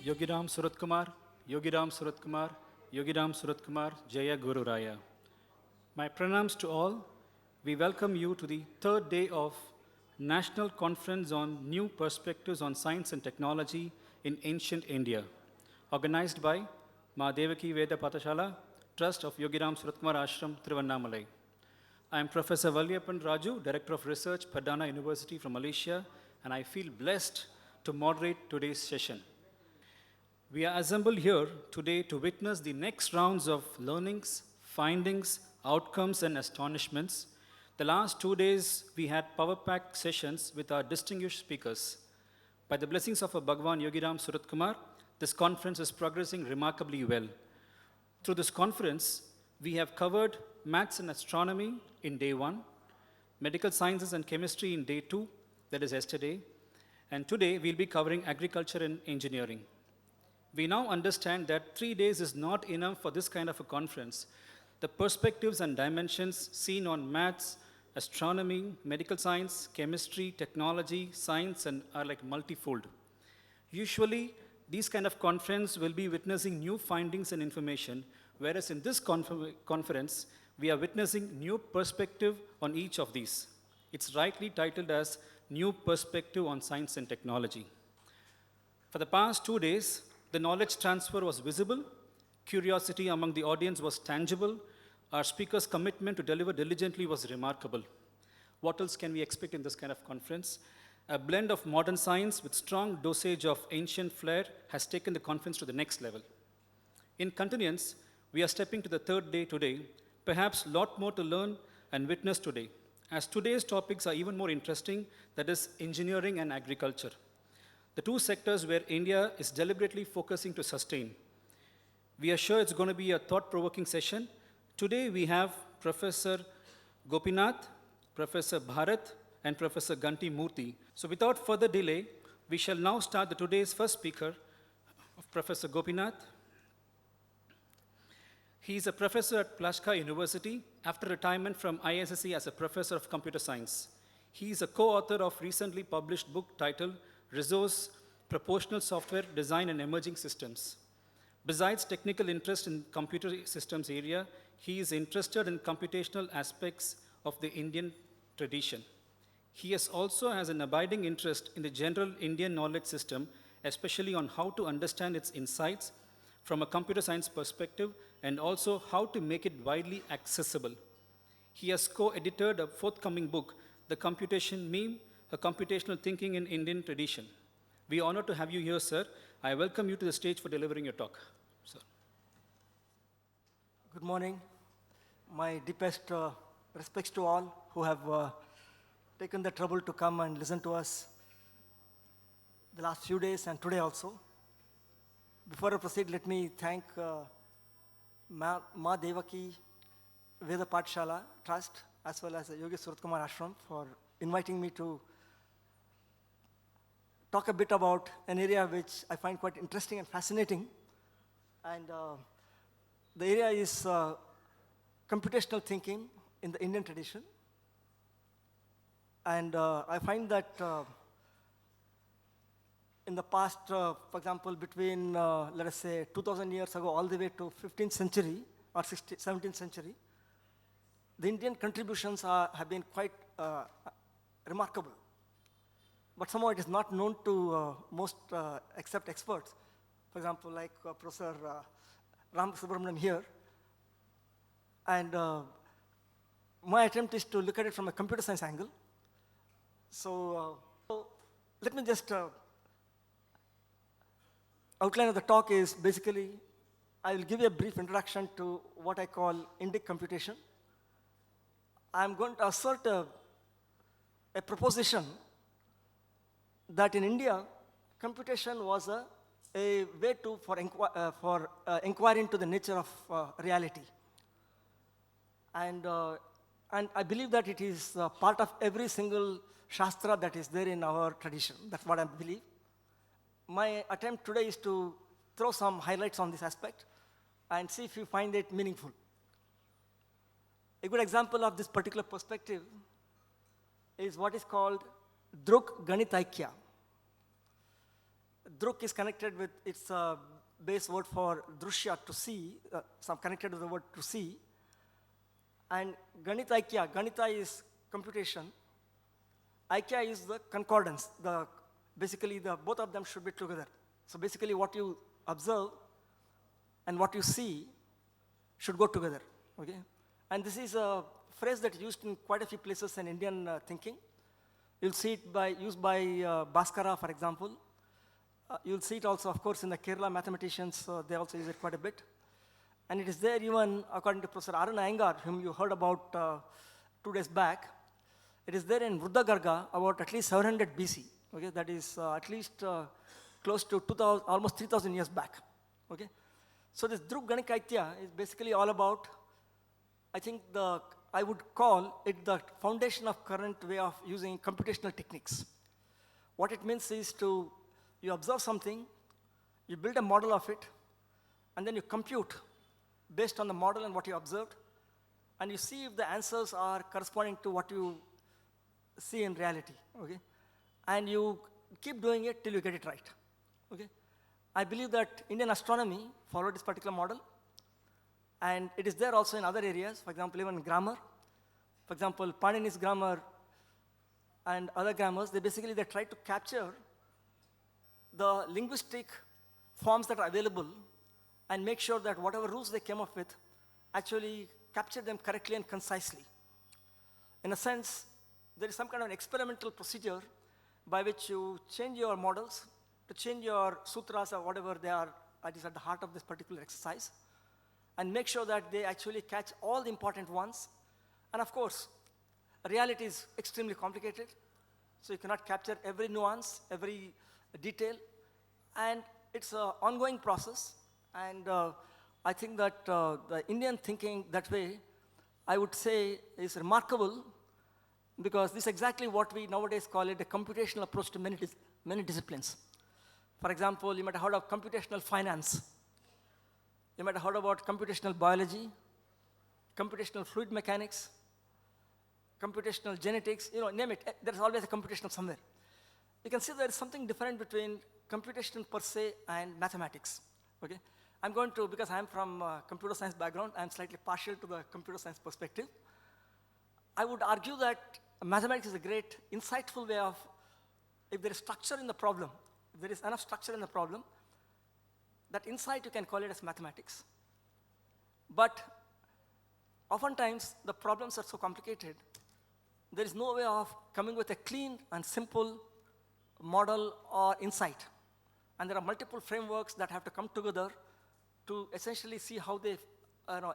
Yogi Ramsuratkumar, Yogi Ramsuratkumar, Yogi Ramsuratkumar, Jaya Guru Raya. My pranams to all. We welcome you to the third day of National Conference on New Perspectives on Science and Technology in Ancient India, organized by Ma Devaki Veda Patasala, Trust of Yogi Ramsuratkumar Ashram, Tiruvannamalai. I am Professor Valliyappan Raju, Director of Research, Perdana University from Malaysia, and I feel blessed to moderate today's session. We are assembled here today to witness the next rounds of learnings, findings, outcomes, and astonishments. The last 2 days, we had power-packed sessions with our distinguished speakers. By the blessings of our Bhagwan Yogi Ramsuratkumar, this conference is progressing remarkably well. Through this conference, we have covered maths and astronomy in day 1, medical sciences and chemistry in day 2, that is yesterday, and today we'll be covering agriculture and engineering. We now understand that 3 days is not enough for this kind of a conference. The perspectives and dimensions seen on maths, astronomy, medical science, chemistry, technology, science, and are like multifold. Usually, these kind of conference will be witnessing new findings and information, whereas in this conference, we are witnessing new perspective on each of these. It's rightly titled as New Perspective on Science and Technology. For the past 2 days, the knowledge transfer was visible, curiosity among the audience was tangible, our speaker's commitment to deliver diligently was remarkable. What else can we expect in this kind of conference? A blend of modern science with strong dosage of ancient flair has taken the conference to the next level. In continuance, we are stepping to the third day today, perhaps a lot more to learn and witness today, as today's topics are even more interesting, that is engineering and agriculture. The two sectors where India is deliberately focusing to sustain. We are sure it's going to be a thought-provoking session. Today we have Professor Gopinath, Professor Bharat, and Professor Ganti Murthy. So without further delay, we shall now start today's first speaker, Professor Gopinath. He is a professor at Plashka University after retirement from ISSE as a professor of computer science. He is a co-author of recently published book titled Resource Proportional Software Design and Emerging Systems. Besides technical interest in computer systems area, he is interested in computational aspects of the Indian tradition. He also has an abiding interest in the general Indian knowledge system, especially on how to understand its insights from a computer science perspective and also how to make it widely accessible. He has co-edited a forthcoming book, The Computation Meme, a computational thinking in Indian tradition. We are honored to have you here, sir. I welcome you to the stage for delivering your talk, sir. Good morning. My deepest respects to all who have taken the trouble to come and listen to us the last few days and today also. Before I proceed, let me thank Ma Devaki Veda Patasala Trust as well as Yogi Suratkumar Ashram for inviting me to talk a bit about an area which I find quite interesting and fascinating. And the area is computational thinking in the Indian tradition. And I find that in the past, for example, between, let us say, 2000 years ago all the way to 15th century or 17th century, the Indian contributions have been quite remarkable. But somehow it is not known to most except experts. For example, like Professor Ramsuratkumar here. And my attempt is to look at it from a computer science angle. So let me just outline of the talk is basically, I will give you a brief introduction to what I call Indic computation. I'm going to assert a proposition that in India, computation was a way for inquiry into the nature of reality. And I believe that it is part of every single shastra that is there in our tradition. That's what I believe. My attempt today is to throw some highlights on this aspect and see if you find it meaningful. A good example of this particular perspective is what is called Druk Ganitaikya. Druk is connected with its base word for drushya, to see, some connected to the word to see. And Ganita Aikya, Ganita is computation. Aikya is the concordance. Basically, both of them should be together. So basically, what you observe and what you see should go together. Okay? And this is a phrase that's used in quite a few places in Indian thinking. You'll see it used by Bhaskara, for example. You'll see it also, of course, in the Kerala mathematicians. They also use it quite a bit. And it is there even, according to Professor Arun Iyengar, whom you heard about 2 days back. It is there in Vruddhagarga about at least 700 BC. Okay? That is at least close to 2,000, almost 3,000 years back. Okay? So this Druk Ganikaitya is basically all about, I think I would call it the foundation of current way of using computational techniques. What it means is you observe something, you build a model of it, and then you compute based on the model and what you observed, and you see if the answers are corresponding to what you see in reality. Okay? And you keep doing it till you get it right. Okay? I believe that Indian astronomy followed this particular model, and it is there also in other areas, for example, even grammar. For example, Panini's grammar and other grammars, they try to capture the linguistic forms that are available and make sure that whatever rules they came up with actually capture them correctly and concisely. In a sense, there is some kind of an experimental procedure by which you change your models, to change your sutras or whatever they are, that is at the heart of this particular exercise, and make sure that they actually catch all the important ones. And of course, reality is extremely complicated, so you cannot capture every nuance, every detail, and it's an ongoing process. And I think that the Indian thinking that way, I would say, is remarkable, because this is exactly what we nowadays call it a computational approach to many disciplines. For example, you might have heard of computational finance. You might have heard about computational biology, computational fluid mechanics, computational genetics, name it. There's always a computational somewhere. You can see there is something different between computation per se and mathematics. Okay? I'm going to, because I'm from computer science background, I'm slightly partial to the computer science perspective. I would argue that mathematics is a great, insightful way of, if there is structure in the problem, if there is enough structure in the problem, that insight you can call it as mathematics. But oftentimes, the problems are so complicated, there is no way of coming with a clean and simple model or insight. And there are multiple frameworks that have to come together to essentially see how they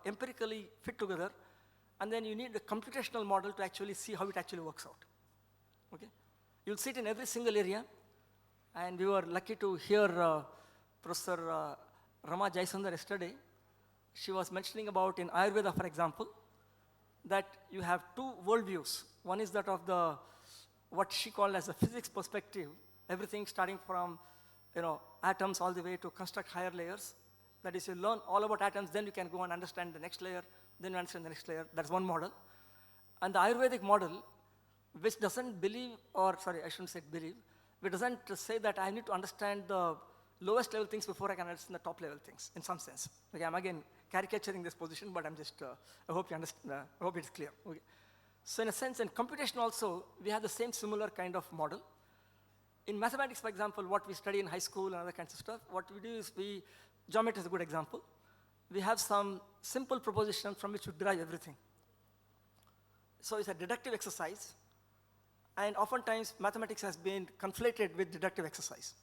empirically fit together. And then you need a computational model to actually see how it actually works out. Okay? You'll see it in every single area. And we were lucky to hear Professor Rama Jaisundar yesterday. She was mentioning about in Ayurveda, for example, that you have two worldviews. One is that of what she called as the physics perspective, everything starting from atoms all the way to construct higher layers. That is, you learn all about atoms, then you can go and understand the next layer, then you understand the next layer. That's one model. And the Ayurvedic model, which doesn't believe, or sorry, I shouldn't say believe, which doesn't say that I need to understand the lowest level things before I can understand the top level things, in some sense. Okay, I'm again caricaturing this position, but I'm just, I hope you understand, I hope it's clear. Okay. So in a sense, in computation also, we have the same similar kind of model. In mathematics, for example, what we study in high school and other kinds of stuff, what we do is geometry is a good example. We have some simple proposition from which we derive everything. So it's a deductive exercise, and oftentimes mathematics has been conflated with deductive exercise.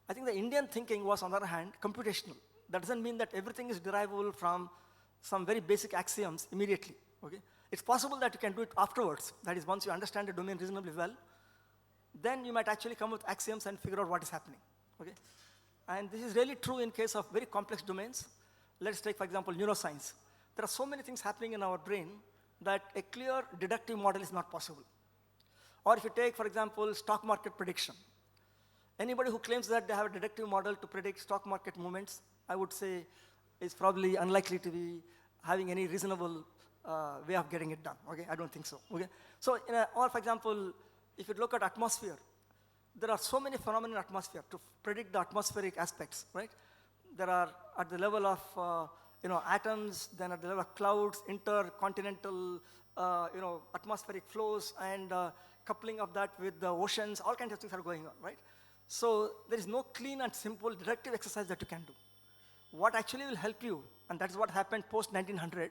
I think the Indian thinking was, on the other hand, computational. That doesn't mean that everything is derivable from some very basic axioms immediately. Okay? It's possible that you can do it afterwards. That is, once you understand the domain reasonably well, then you might actually come with axioms and figure out what is happening. Okay? And this is really true in case of very complex domains. Let's take, for example, neuroscience. There are so many things happening in our brain that a clear deductive model is not possible. Or if you take, for example, stock market prediction. Anybody who claims that they have a deductive model to predict stock market movements, I would say is probably unlikely to be having any reasonable way of getting it done. Okay? I don't think so. Okay? So, or for example, if you look at atmosphere, there are so many phenomena in atmosphere to predict the atmospheric aspects, right? There are at the level of atoms, then at the level of clouds, intercontinental atmospheric flows, and coupling of that with the oceans, all kinds of things are going on, right? So there is no clean and simple deductive exercise that you can do. What actually will help you, and that's what happened post-1900,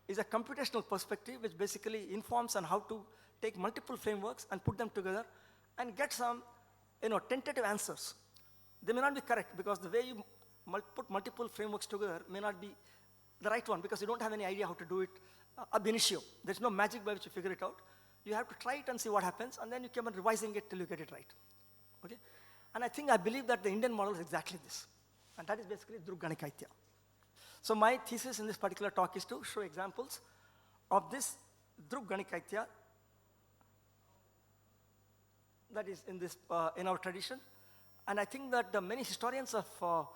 is a computational perspective which basically informs on how to take multiple frameworks and put them together and get some tentative answers. They may not be correct because the way you put multiple frameworks together may not be the right one because you don't have any idea how to do it ab initio. There's no magic by which you figure it out. You have to try it and see what happens, and then you keep on revising it till you get it right. Okay? And I believe that the Indian model is exactly this. And that is basically Dhruv Ganikaitya. So my thesis in this particular talk is to show examples of this Dhruv Ganikaitya that is in, in our tradition. And I think that the many historians of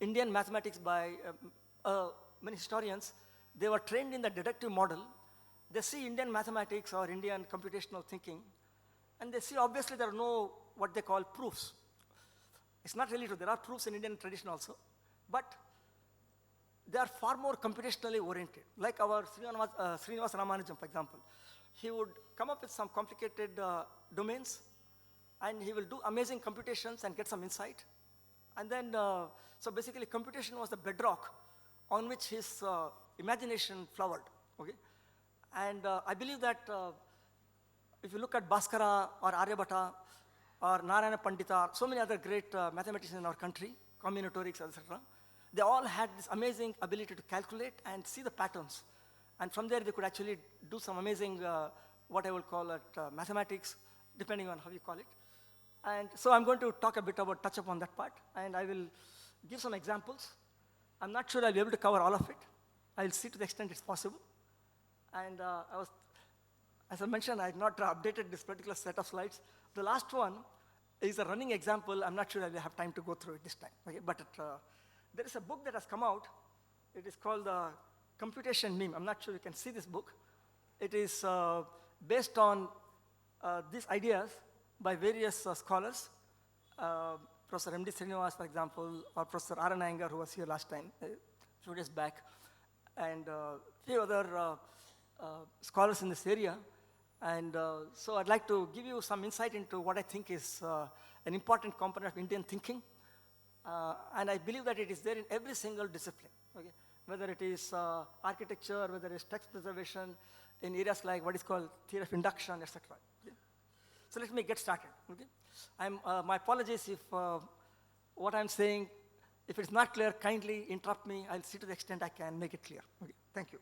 Indian mathematics many historians, they were trained in the deductive model. They see Indian mathematics or Indian computational thinking, and they see obviously there are no what they call proofs. It's not really true. There are proofs in Indian tradition also, but they are far more computationally oriented. Like our Srinivas Ramanujam, for example. He would come up with some complicated domains, and he will do amazing computations and get some insight. And then, so basically computation was the bedrock on which his imagination flowered, okay? And I believe that if you look at Bhaskara or Aryabhatta or Narayana Pandita, so many other great mathematicians in our country, combinatorics, etc., they all had this amazing ability to calculate and see the patterns. And from there, they could actually do some amazing, what I will call it, mathematics, depending on how you call it. And so I'm going to talk a bit about, touch upon that part, and I will give some examples. I'm not sure I'll be able to cover all of it. I'll see to the extent it's possible. And as I mentioned, I had not updated this particular set of slides. The last one is a running example. I'm not sure I will have time to go through it this time. Okay? But there is a book that has come out. It is called the Computation Meme. I'm not sure you can see this book. It is based on these ideas by various scholars. Professor M.D. Srinivas, for example, or Professor R.N. Iyengar, who was here last time, a few days back, and a few other scholars in this area. And so I'd like to give you some insight into what I think is an important component of Indian thinking. And I believe that it is there in every single discipline, okay? Whether it is architecture, whether it is text preservation, in areas like what is called theory of induction, etc. Okay? So let me get started. Okay? My apologies if what I'm saying, if it's not clear, kindly interrupt me. I'll see to the extent I can make it clear. Okay? Thank you.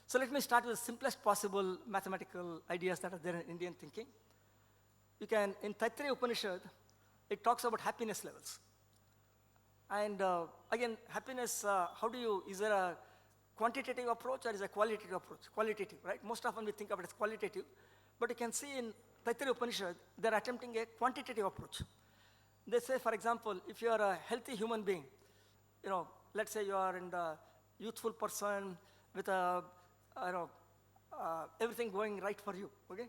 So let me start with the simplest possible mathematical ideas that are there in Indian thinking. You can, in Taittiriya Upanishad, it talks about happiness levels. And again, happiness, is there a quantitative approach or is it a qualitative approach? Qualitative, right? Most often we think of it as qualitative. But you can see in Taittiriya Upanishad, they're attempting a quantitative approach. They say, for example, if you are a healthy human being, let's say you are in the youthful person with a, everything going right for you, okay?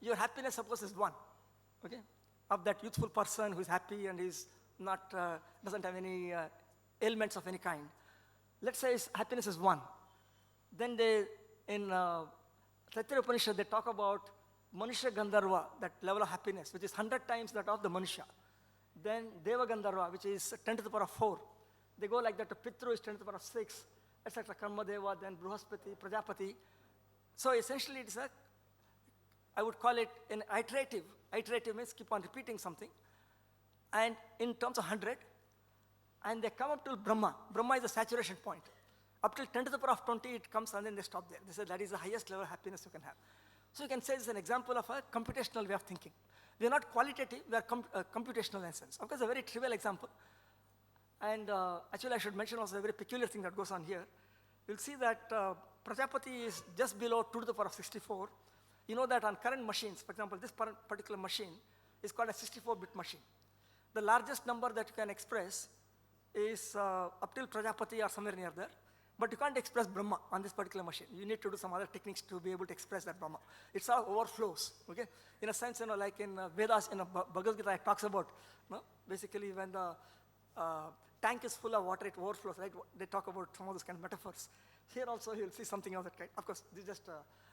Your happiness, suppose, is 1, okay? Of that youthful person who is happy and is not, doesn't have any ailments of any kind. Let's say his happiness is 1. Then they, in Taittiriya Upanishad, they talk about Manushya Gandharva, that level of happiness, which is 100 times that of the Manushya. Then Deva Gandharva, which is 10 to the power of 4. They go like that to Pitru is 10 to the power of 6, etc. Karma Deva, then Bruhaspati, Prajapati. So essentially it's a, I would call it an iterative. Iterative means keep on repeating something. And in terms of 100, and they come up to Brahma. Brahma is the saturation point. Up till 10 to the power of 20, it comes and then they stop there. They say that is the highest level of happiness you can have. So you can say this is an example of a computational way of thinking. We are not qualitative, we are computational in a sense. Of course, a very trivial example. And actually, I should mention also a very peculiar thing that goes on here. You'll see that Prajapati is just below 2 to the power of 64. You know that on current machines, for example, this particular machine is called a 64-bit machine. The largest number that you can express is up till Prajapati or somewhere near there. But you can't express Brahma on this particular machine. You need to do some other techniques to be able to express that Brahma. It's all overflows, okay? In a sense, like in Vedas, in Bhagavad Gita, it talks about, basically when the tank is full of water, it overflows, right? They talk about some of those kind of metaphors. Here also, you'll see something of that kind. Of course, this is just,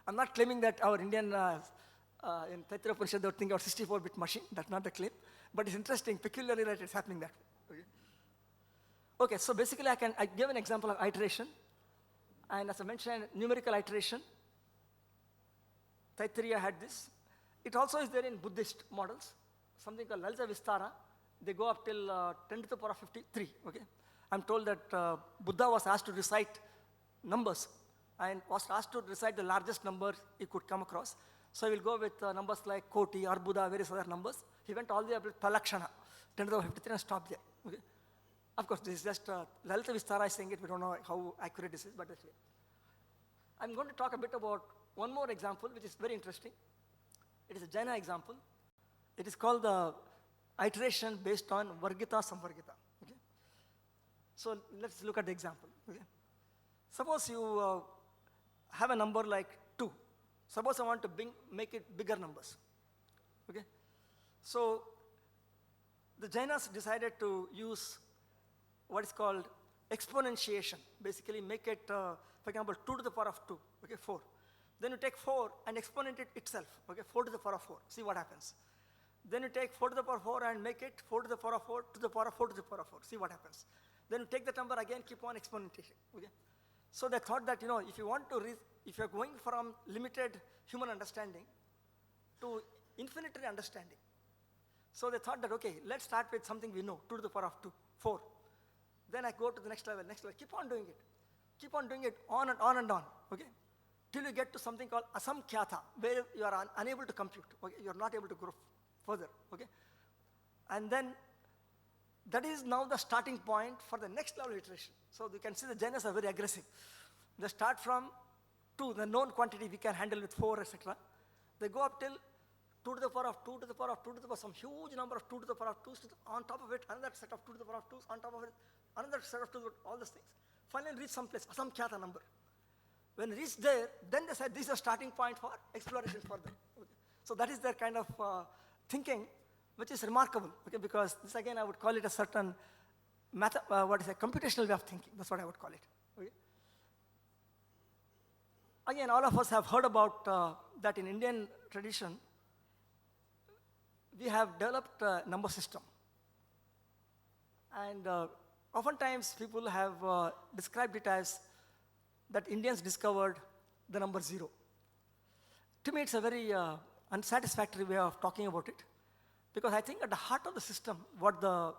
I'm not claiming that our Indian, in Taittiriya Upanishad, they would think of 64-bit machine. That's not the claim. But it's interesting, peculiarly, that it's happening that way. Okay? Okay, so basically I give an example of iteration. And as I mentioned, numerical iteration. Taittiriya had this. It also is there in Buddhist models, something called Lalsa Vistara. They go up till 10 to the power of 53, okay? I'm told that Buddha was asked to recite numbers and was asked to recite the largest number he could come across. So he will go with numbers like Koti, Arbuda, various other numbers. He went all the way up to Talakshana, 10 to the power of 53, and stopped there, okay? Of course, this is just Lalita Vistara is saying it. We don't know how accurate this is, but that's it. I'm going to talk a bit about one more example, which is very interesting. It is a Jaina example. It is called the iteration based on Vargita Samvargita. Okay? So let's look at the example. Okay? Suppose you have a number like 2. Suppose I want to make it bigger numbers. Okay? So the Jainas decided to use what is called exponentiation. Basically make it, for example, 2 to the power of 2, okay, 4. Then you take 4 and exponent it itself, okay, 4 to the power of 4. See what happens. Then you take 4 to the power of 4 and make it 4 to the power of 4 to the power of 4 to the power of 4. See what happens. Then you take the number again, keep on exponentation, okay. So they thought that, if you want to, if you're going from limited human understanding to infinitary understanding. So they thought that, okay, let's start with something we know, 2 to the power of 2, 4. Then I go to the next level, keep on doing it. Keep on doing it on and on and on, okay? Till you get to something called asamkhyata, where you are unable to compute, okay? You're not able to grow further, okay? And then that is now the starting point for the next level iteration. So you can see the Jainas are very aggressive. They start from 2, the known quantity we can handle with 4, etc. They go up till 2 to the power of 2 to the power of 2 to the power of some huge number of 2 to the power of 2s, on top of it, another set of 2 to the power of 2s, on top of it, another set of 2 to the, all these things. Finally reach some place, asamkhyata number. When reach there, then they said this is a starting point for exploration further. Okay. So that is their kind of thinking, which is remarkable, okay, because this again I would call it a certain computational way of thinking. That's what I would call it. Okay. Again, all of us have heard about that in Indian tradition, we have developed a number system. And oftentimes people have described it as that Indians discovered the number 0. To me, it's a very unsatisfactory way of talking about it, because I think at the heart of the system, what the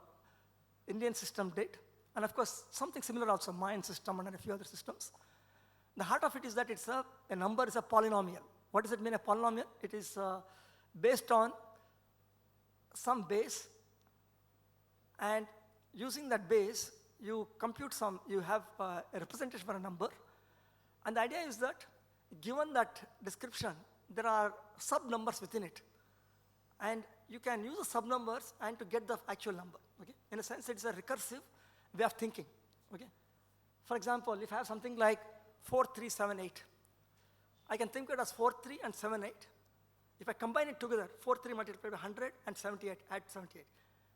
Indian system did, and of course something similar also, Mayan system and a few other systems, the heart of it is that it's a number is a polynomial. What does it mean, a polynomial? It is based on some base, and using that base, you compute you have a representation for a number, and the idea is that given that description, there are sub-numbers within it, and you can use the sub-numbers and to get the actual number, okay? In a sense, it's a recursive way of thinking, okay? For example, if I have something like 4378, I can think of it as 43 and 78. If I combine it together, 43 multiplied by 100 and 78, add 78.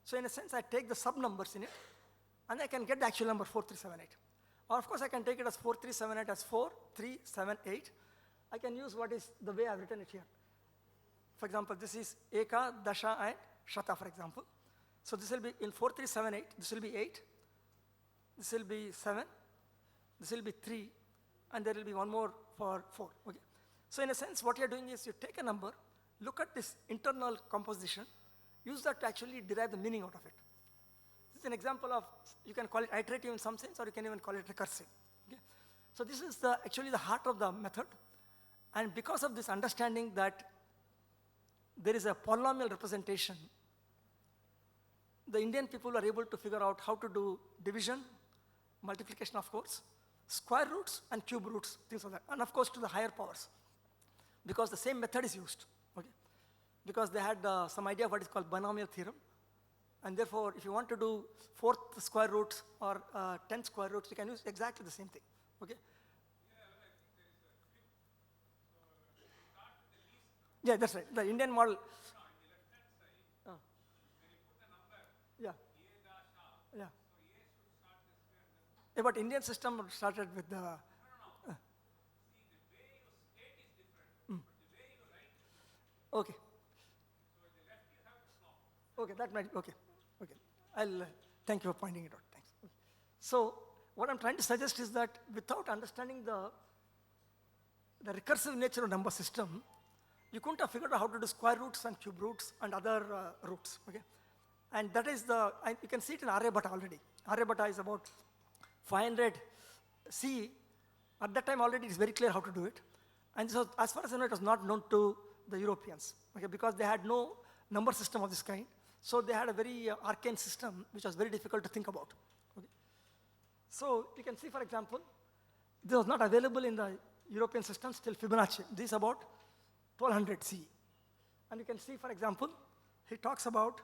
So in a sense, I take the sub-numbers in it, and I can get the actual number 4378. Or of course, I can take it as 4378 as 4378. I can use what is the way I've written it here. For example, this is Eka, Dasha, and Shata, for example. So this will be in 4378, this will be 8, this will be 7, this will be 3, and there will be one more for 4. Okay. So in a sense, what you're doing is you take a number, look at this internal composition, use that to actually derive the meaning out of it. This is an example of, you can call it iterative in some sense, or you can even call it recursive. Okay? So this is actually the heart of the method. And because of this understanding that there is a polynomial representation, the Indian people are able to figure out how to do division, multiplication, of course, square roots and cube roots, things like that. And of course, to the higher powers, because the same method is used. Okay? Because they had some idea of what is called binomial theorem. And therefore, if you want to do 4th square roots or 10th square roots, you can use exactly the same thing. Okay? Yeah, that's right. The Indian model. Yeah. Yeah. Yeah, but Indian system started with the. Okay. Okay, that might, okay. Okay. I'll, thank you for pointing it out. Thanks. Okay. So, what I'm trying to suggest is that without understanding the recursive nature of number system, you couldn't have figured out how to do square roots and cube roots and other roots, okay? And that is you can see it in Aryabhatta already. Aryabhatta is about 500 CE. At that time already it is very clear how to do it. And so as far as I know, it was not known to the Europeans, okay? Because they had no number system of this kind. So they had a very arcane system which was very difficult to think about, okay? So you can see, for example, this was not available in the European systems till Fibonacci. This is about 1200 CE. And you can see, for example, he talks about,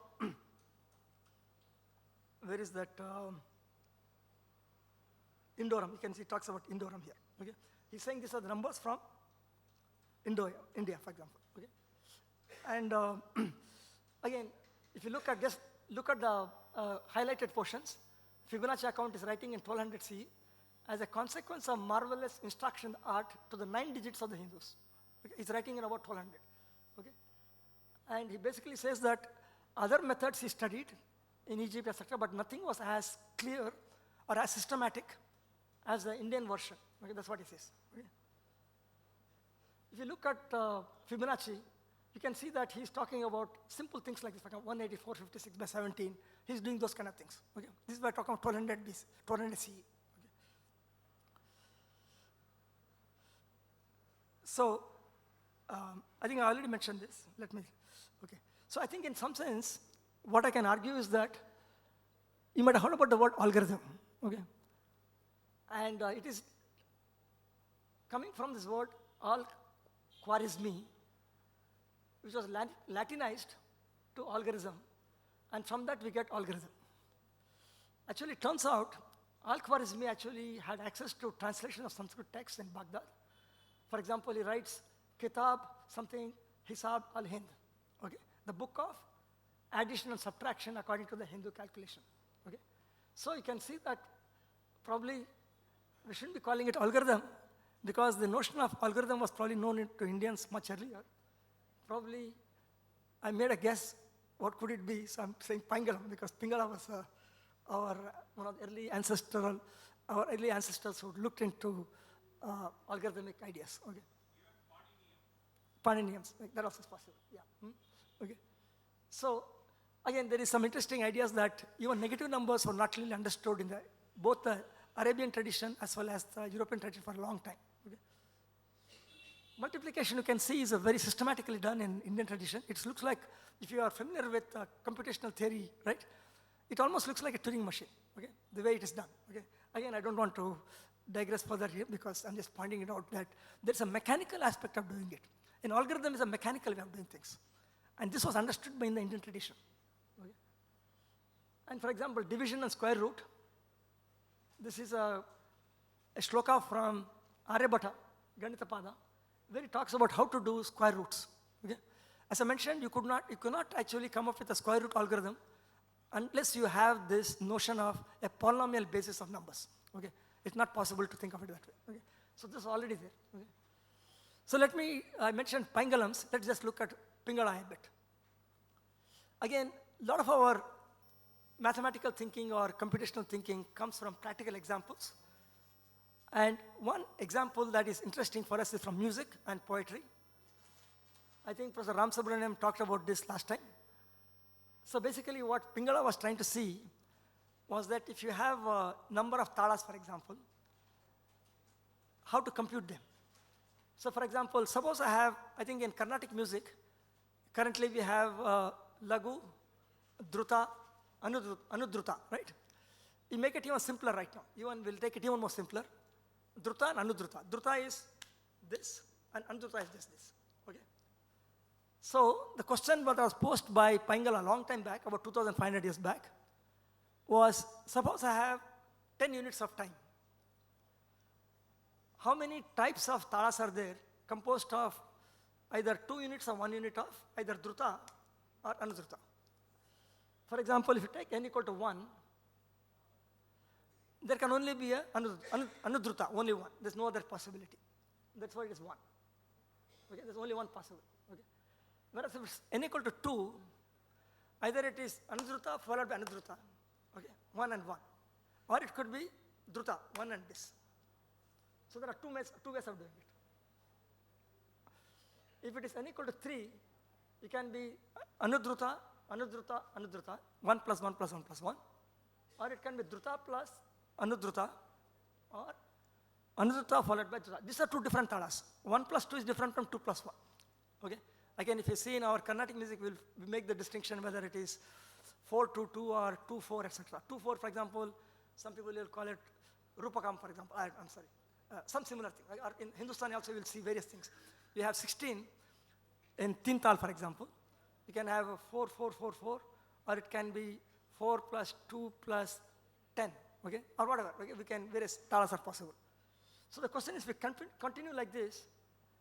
where is that, Indoram. You can see he talks about Indoram here, okay? He's saying these are the numbers from India, for example, okay? And again, if you look at the highlighted portions, Fibonacci account is writing in 1200 CE as a consequence of marvelous instruction art to the 9 digits of the Hindus. Okay? He's writing in about 1200, okay? And he basically says that other methods he studied in Egypt, etc., but nothing was as clear or as systematic as the Indian version. Okay? That's what he says. Okay? If you look at Fibonacci, you can see that he's talking about simple things like this, for example, 184, 56 by 17. He's doing those kind of things. Okay? This is we're talking about 1200 BC, 1200 CE. Okay? So, I think I already mentioned this. Okay. So I think in some sense, what I can argue is that you might have heard about the word algorithm. Okay? And it is coming from this word al-Khwarizmi, which was Latinized to algorithm, and from that we get algorithm. Actually, it turns out al-Khwarizmi actually had access to translation of Sanskrit texts in Baghdad. For example, he writes Kitab something Hisab al-Hind, okay? The book of addition and subtraction according to the Hindu calculation, okay? So you can see that probably we shouldn't be calling it algorithm, because the notion of algorithm was probably known to Indians much earlier. Probably, I made a guess, what could it be? So I'm saying Pingalam, because Pingala was one of the early ancestors who looked into algorithmic ideas. Okay. Paninians, that also is possible. Yeah. Okay. So again, there is some interesting ideas that even negative numbers were not really understood in both the Arabian tradition as well as the European tradition for a long time. Okay. Multiplication, you can see, is very systematically done in Indian tradition. It looks like, if you are familiar with computational theory, right? It almost looks like a Turing machine, okay? The way it is done, okay? Again, I don't want to digress further here because I'm just pointing it out that there's a mechanical aspect of doing it. An algorithm is a mechanical way of doing things. And this was understood by in the Indian tradition, okay? And for example, division and square root. This is a shloka from Aryabhatta, Ganitapada, where it talks about how to do square roots, okay? As I mentioned, you could not actually come up with a square root algorithm unless you have this notion of a polynomial basis of numbers, okay? It's not possible to think of it that way, okay? So this is already there, okay? So I mentioned Pingalams. Let's just look at Pingala a bit. Again, a lot of our mathematical thinking or computational thinking comes from practical examples. And one example that is interesting for us is from music and poetry. I think Professor Ramsuratkumar talked about this last time. So basically what Pingala was trying to see was that if you have a number of talas, for example, how to compute them. So for example, suppose I think in Carnatic music, currently we have Lagu, Druta, Anudruta, right? You make it even simpler right now. We'll take it even more simpler. Druta and Anudruta. Druta is this, and Anudruta is just this, okay? So the question that was posed by Pingala a long time back, about 2,500 years back, was suppose I have 10 units of time. how many types of talas are there composed of either 2 units or 1 unit of either druta or anudruta. For example, if you take n equal to 1, there can only be a anudruta, only one. There's no other possibility. That's why it is 1. Okay, there's only one possible. Okay. Whereas if it's n equal to 2, either it is anudruta followed by anudruta, okay, 1 and 1. Or it could be druta, 1 and this. So there are two ways of doing it. If it is n equal to 3, it can be anudruta, anudruta, anudruta, 1 plus 1 plus 1 plus 1. Or it can be druta plus anudruta, or anudruta followed by druta. These are two different talas. 1 plus 2 is different from 2 plus 1. Okay? Again, if you see in our Carnatic music, we make the distinction whether it is 4-2-2 or 2-4, etc. 2-4, for example, some people will call it Rupakam, for example. I'm sorry. Some similar thing. Or in Hindustani also, you will see various things. You have 16 in Tintal, for example. You can have a 4-4-4-4, or it can be 4 plus 2 plus 10, okay? Or whatever. Okay? Various talas are possible. So the question is, we continue like this.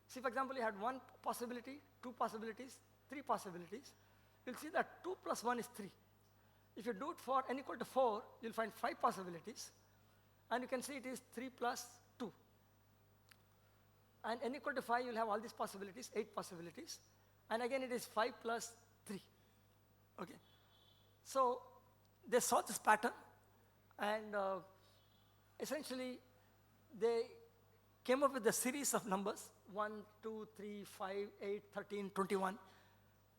See, for example, you had 1 possibility, 2 possibilities, 3 possibilities. You'll see that 2 plus 1 is 3. If you do it for n equal to 4, you'll find 5 possibilities. And you can see it is 3 plus 2. And n equal to 5, you'll have all these possibilities, 8 possibilities. And again, it is 5 plus 3. Okay. So they saw this pattern, and essentially they came up with a series of numbers, 1, 2, 3, 5, 8, 13, 21,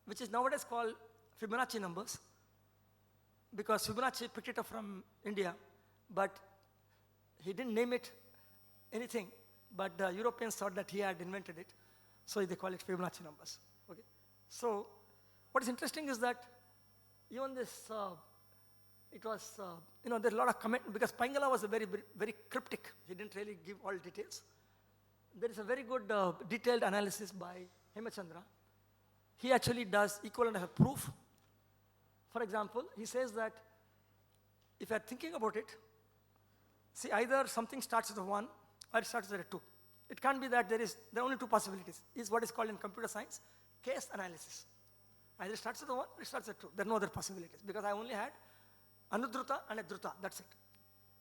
which is nowadays called Fibonacci numbers, because Fibonacci picked it up from India, but he didn't name it anything, but the Europeans thought that he had invented it, so they call it Fibonacci numbers. Okay. So what is interesting is that even this, it was, there's a lot of comment, because Pingala was a very, very, very cryptic. He didn't really give all details. There is a very good detailed analysis by Hemachandra. He actually does equivalent as a proof. For example, he says that if you are thinking about it, see, either something starts with a 1 or it starts with a 2. It can't be that there are only 2 possibilities. It's what is called in computer science case analysis. Either it starts with a 1 or it starts with a 2. There are no other possibilities, because I only had anudruta and a druta. That's it.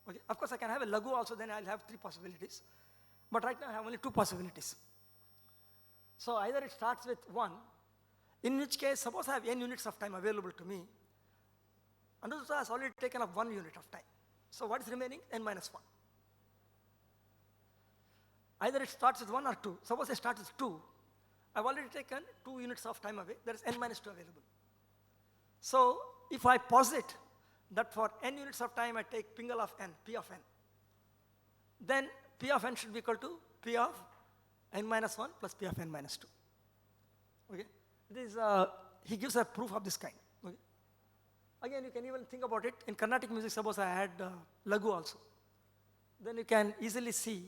Okay. Of course, I can have a lagu also, then I'll have 3 possibilities. But right now I have only 2 possibilities. So either it starts with 1, in which case, suppose I have n units of time available to me. Anudruta has already taken up 1 unit of time. So what is remaining? N minus 1. Either it starts with 1 or 2. Suppose I start with 2. I've already taken 2 units of time away. There is n minus 2 available. So if I posit that for n units of time I take Pingal of n, P of n, then P of n should be equal to P of n minus 1 plus P of n minus 2. Okay? This, he gives a proof of this kind. Okay? Again, you can even think about it. In Carnatic music, suppose I had lagu also. Then you can easily see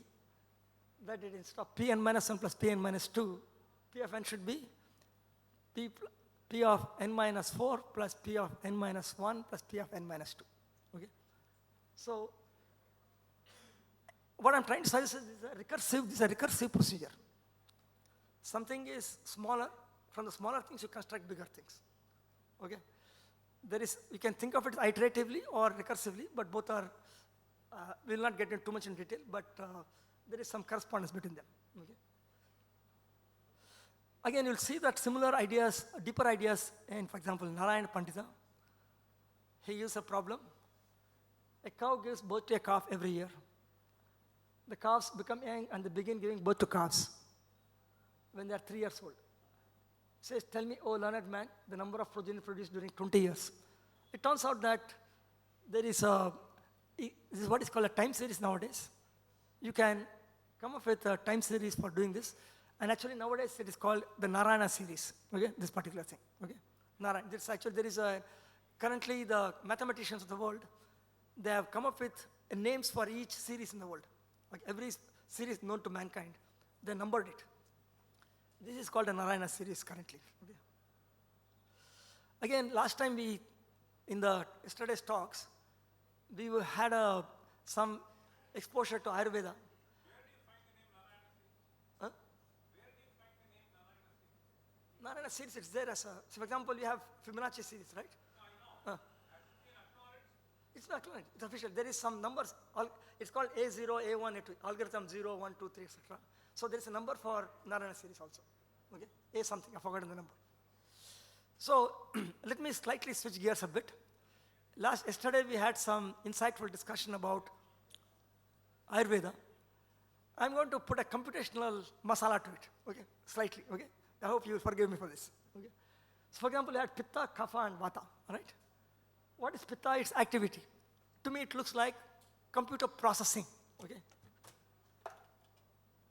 that it instead of Pn minus 1 plus Pn minus 2, P of n should be P of n minus 4 plus P of n minus 1 plus P of n minus 2. Okay? So what I'm trying to suggest is this is a recursive procedure. Something is smaller. From the smaller things, you construct bigger things. Okay? You can think of it iteratively or recursively, but both are, we'll not get into too much in detail, but there is some correspondence between them. Okay? Again, you'll see that similar ideas, deeper ideas in, for example, Narayana Pandita. He used a problem. A cow gives birth to a calf every year. The calves become young and they begin giving birth to calves when they are 3 years old. Says, tell me, oh learned man, the number of progeny produced during 20 years. It turns out that there is this is what is called a time series nowadays. You can come up with a time series for doing this. And actually nowadays it is called the Narayana series, okay, this particular thing, okay. Narayana, currently the mathematicians of the world, they have come up with names for each series in the world. Like every series known to mankind, they numbered it. This is called a Narayana series currently. Okay. Again, last time in yesterday's talks, we had some exposure to Ayurveda. Narayana series, it's there as a, so for example, you have Fibonacci series, right? It's not acknowledged, it's official. There is some numbers, it's called A0, A1, A2, algorithm 0, 1, 2, 3, etc. So there is a number for Narayana series also. Okay, A something, I've forgotten the number. So let me slightly switch gears a bit. Yesterday we had some insightful discussion about Ayurveda. I'm going to put a computational masala to it, okay, slightly, okay? I hope you will forgive me for this, okay? So for example, you had Pitta, Kapha and Vata, all right? What is Pitta? It's activity. To me, it looks like computer processing, okay?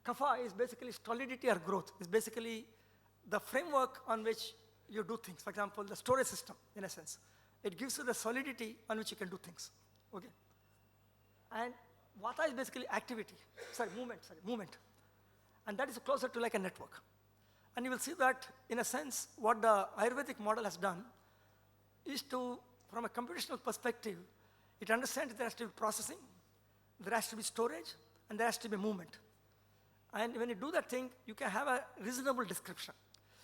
Kapha is basically solidity or growth. It's basically the framework on which you do things. For example, the storage system, in a sense. It gives you the solidity on which you can do things, okay? And Vata is basically activity, movement. And that is closer to like a network. And you will see that, in a sense, what the Ayurvedic model has done is to, from a computational perspective, it understands there has to be processing, there has to be storage, and there has to be movement. And when you do that thing, you can have a reasonable description.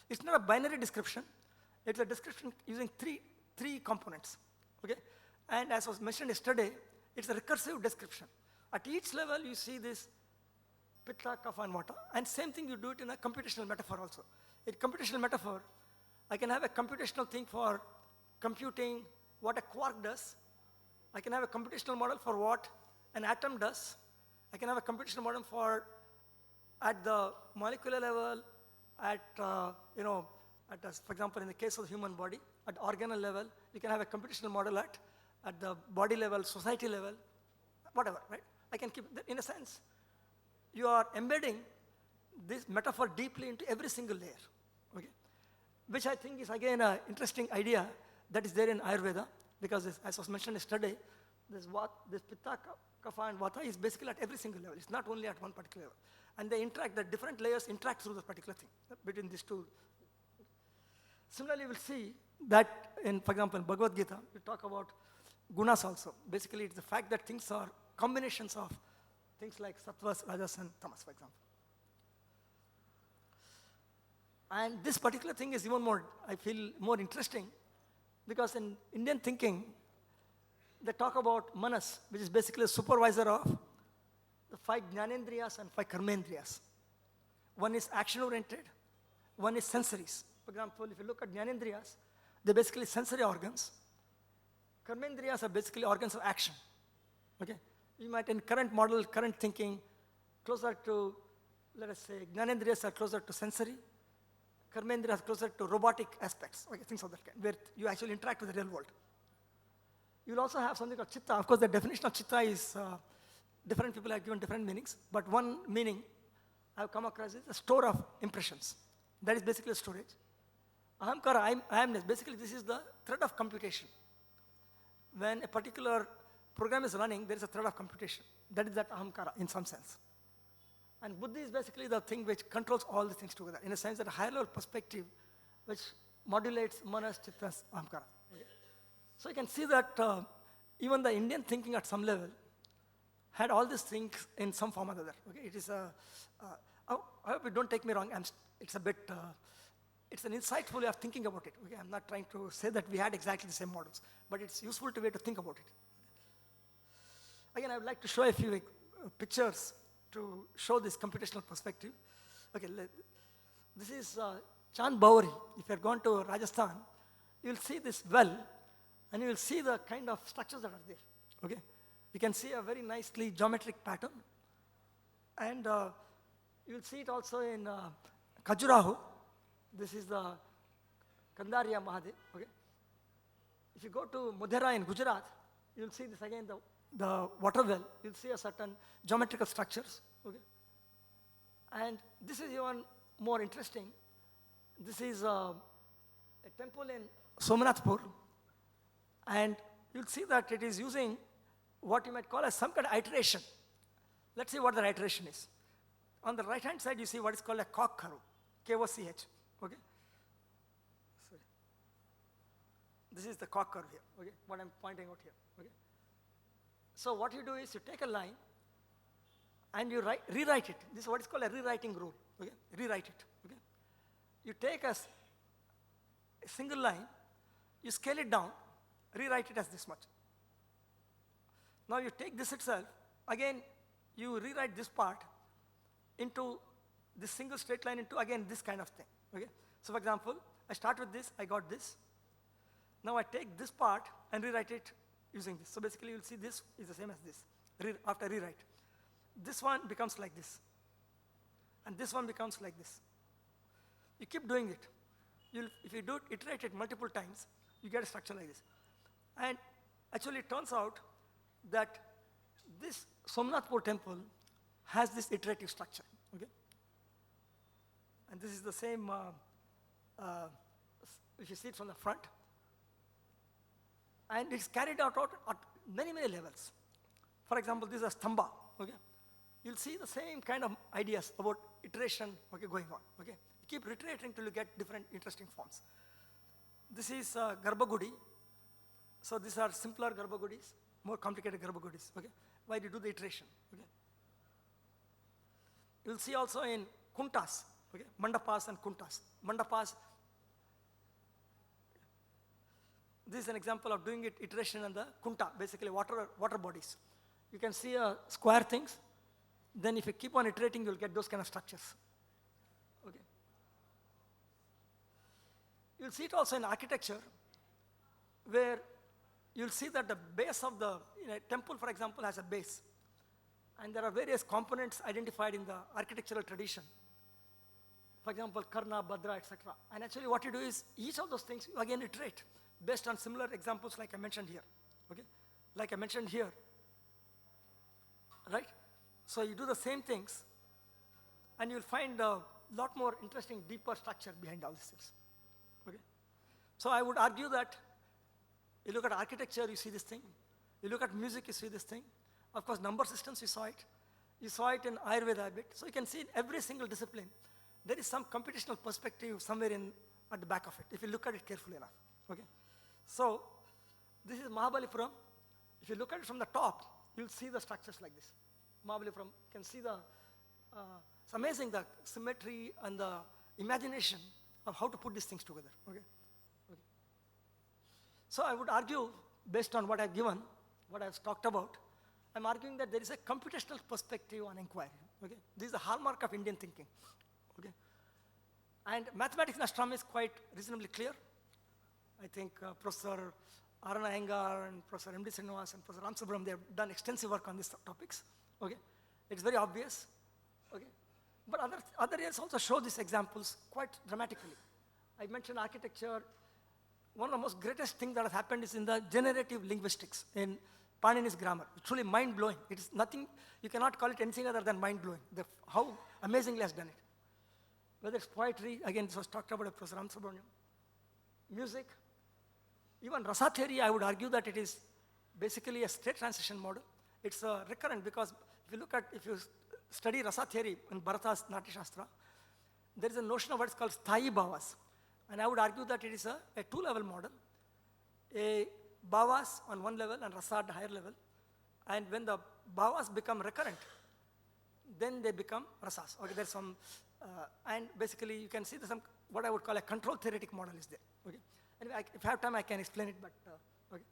It's not a binary description. It's a description using three components, okay? And as was mentioned yesterday, it's a recursive description. At each level, you see this Pitta, Kapha, and Vata. And same thing, you do it in a computational metaphor also. In computational metaphor, I can have a computational thing for computing what a quark does. I can have a computational model for what an atom does. I can have a computational model for at the molecular level, at, for example, in the case of the human body, at organal level, you can have a computational model at the body level, society level, whatever, right? I can keep, in a sense, you are embedding this metaphor deeply into every single layer, okay? Which I think is again an interesting idea that is there in Ayurveda, because as was mentioned yesterday, this Pitta, Kapha, and Vata is basically at every single level. It's not only at one particular level. And they interact, the different layers interact through the particular thing, between these two. Similarly, we'll see that in, for example, in Bhagavad Gita, we talk about gunas also. Basically, it's the fact that things are combinations of things like sattvas, rajas, and tamas, for example. And this particular thing is even more, I feel, more interesting, because in Indian thinking, they talk about manas, which is basically a supervisor of the 5 jnanendriyas and 5 karmendriyas. One is action-oriented, one is sensories. For example, if you look at jnanendriyas, they're basically sensory organs. Karmendriyas are basically organs of action, okay? You might, in current model, current thinking, closer to, let us say, jnanendriyas are closer to sensory, karmendriyas are closer to robotic aspects, okay, things of that kind, where you actually interact with the real world. You'll also have something called chitta. Of course, the definition of chitta is, different people have given different meanings, but one meaning I've come across is a store of impressions. That is basically storage. Ahamkara, I amness, basically this is the thread of computation. When a particular program is running, there is a thread of computation. That is that ahamkara in some sense. And buddhi is basically the thing which controls all the things together, in a sense that a higher level perspective which modulates manas, chittas, ahamkara. Okay. So you can see that even the Indian thinking at some level had all these things in some form or other. Okay. It is a, I hope you don't take me wrong, it's a bit, it's an insightful way of thinking about it. Okay. I'm not trying to say that we had exactly the same models, but it's useful to way to think about it. Again, I would like to show a few pictures to show this computational perspective. Okay, this is Chand Bauri. If you're gone to Rajasthan, you'll see this well, and you will see the kind of structures that are there. Okay, you can see a very nicely geometric pattern, and you'll see it also in Khajuraho. This is the Kandariya Mahadev. Okay, if you go to Mudhera in Gujarat, you'll see this again, the water well. You'll see a certain geometrical structures. Okay, and this is even more interesting. This is a temple in Somnathpur, and you'll see that it is using what you might call as some kind of iteration. Let's see what the iteration is. On the right-hand side, you see what is called a cock curve, K-O-C-H. Okay. Sorry. This is the cock curve here. Okay, what I'm pointing out here. Okay. So what you do is you take a line and you rewrite it. This is what is called a rewriting rule. Okay, rewrite it. Okay. You take a a single line, you scale it down, rewrite it as this much. Now you take this itself, again, you rewrite this part into this single straight line into, again, this kind of thing, okay? So for example, I start with this, I got this. Now I take this part and rewrite it using this. So basically you'll see this is the same as this, after rewrite. This one becomes like this. And this one becomes like this. You keep doing it. If you iterate it multiple times, you get a structure like this. And actually it turns out that this Somnathpur temple has this iterative structure, okay? And this is the same, if you see it from the front. And it's carried out at many, many levels. For example, this is a stamba, okay? You'll see the same kind of ideas about iteration, okay, going on, okay? You keep reiterating till you get different interesting forms. This is Garbhagudi. So these are simpler Garbhagudis, more complicated Garbhagudis, okay? Why do you do the iteration, okay? You'll see also in kuntas, okay? Mandapas and kuntas. Mandapas, this is an example of doing it iteration on the kunta, basically water bodies. You can see square things. Then if you keep on iterating, you'll get those kind of structures. Okay. You'll see it also in architecture, where you'll see that the base of the temple, for example, has a base. And there are various components identified in the architectural tradition. For example, Karna, Bhadra, etc. And actually what you do is, each of those things, you again iterate, based on similar examples like I mentioned here, okay? Like I mentioned here, right? So you do the same things, and you'll find a lot more interesting, deeper structure behind all these things, okay? So I would argue that you look at architecture, you see this thing. You look at music, you see this thing. Of course, number systems, you saw it. You saw it in Ayurveda a bit. So you can see in every single discipline, there is some computational perspective somewhere at the back of it, if you look at it carefully enough, okay? So this is Mahabalipuram. If you look at it from the top, you'll see the structures like this. Mahabalipuram, you can see it's amazing the symmetry and the imagination of how to put these things together, okay? Okay. So I would argue, based on what I've given, what I've talked about, I'm arguing that there is a computational perspective on inquiry, okay? This is the hallmark of Indian thinking, okay? And mathematics and astronomy is quite reasonably clear. I think Professor Arana Iyengar and Professor M.D. Srinivas and Professor Ramsuratkumar, they have done extensive work on these topics, okay? It's very obvious, okay? But other areas also show these examples quite dramatically. I mentioned architecture. One of the most greatest things that has happened is in the generative linguistics in Panini's grammar. It's truly mind-blowing. It is nothing, you cannot call it anything other than mind-blowing, how amazingly has done it. Whether it's poetry, again, this was talked about by Professor Ramsuratkumar, music, even rasa theory, I would argue that it is basically a state transition model. It's recurrent because if you study rasa theory in Bharata's Natya Shastra, there is a notion of what's called sthayi bhavas. And I would argue that it is a two-level model. A bhavas on one level and rasa at the higher level. And when the bhavas become recurrent, then they become rasas. Okay, there's some, and basically you can see there's some, what I would call a control theoretic model is there. Okay. Anyway, if I have time, I can explain it, but okay.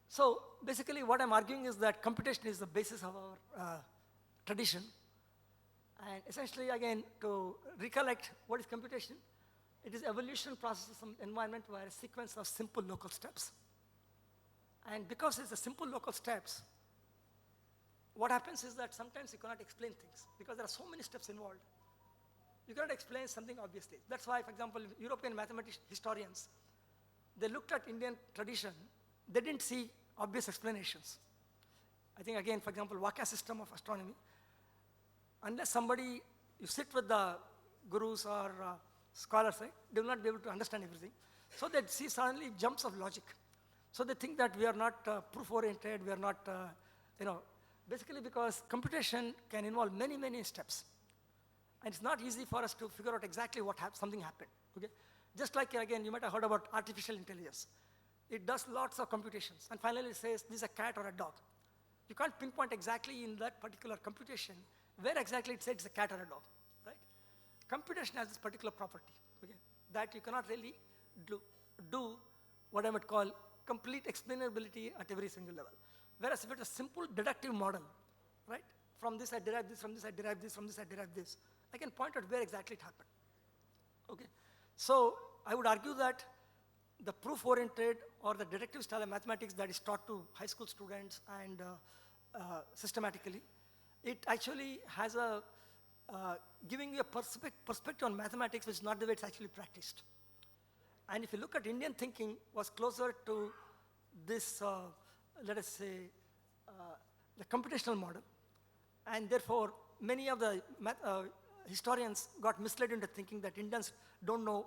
So basically what I'm arguing is that computation is the basis of our tradition. And essentially, again, to recollect what is computation, it is evolution process of some environment where a sequence of simple local steps. And because it's a simple local steps, what happens is that sometimes you cannot explain things because there are so many steps involved. You cannot explain something obviously. That's why, for example, European historians, they looked at Indian tradition, they didn't see obvious explanations. I think again, for example, Vakya system of astronomy, unless somebody, you sit with the gurus or scholars, right, they will not be able to understand everything. So they see suddenly jumps of logic. So they think that we are not proof-oriented, we are not, basically because computation can involve many, many steps. And it's not easy for us to figure out exactly what something happened, okay? Just like, again, you might have heard about artificial intelligence. It does lots of computations, and finally it says, this is a cat or a dog. You can't pinpoint exactly in that particular computation where exactly it says it's a cat or a dog, right? Computation has this particular property, okay? that you cannot really do what I might call complete explainability at every single level. Whereas if it's a simple deductive model, right? From this I derive this, from this I derive this, from this I derive this, I can point out where exactly it happened. Okay? So I would argue that the proof-oriented or the deductive style of mathematics that is taught to high school students and systematically, it actually has a giving you a perspective on mathematics which is not the way it's actually practiced. And if you look at Indian thinking, was closer to this, let us say, the computational model. And therefore, many of the historians got misled into thinking that Indians don't know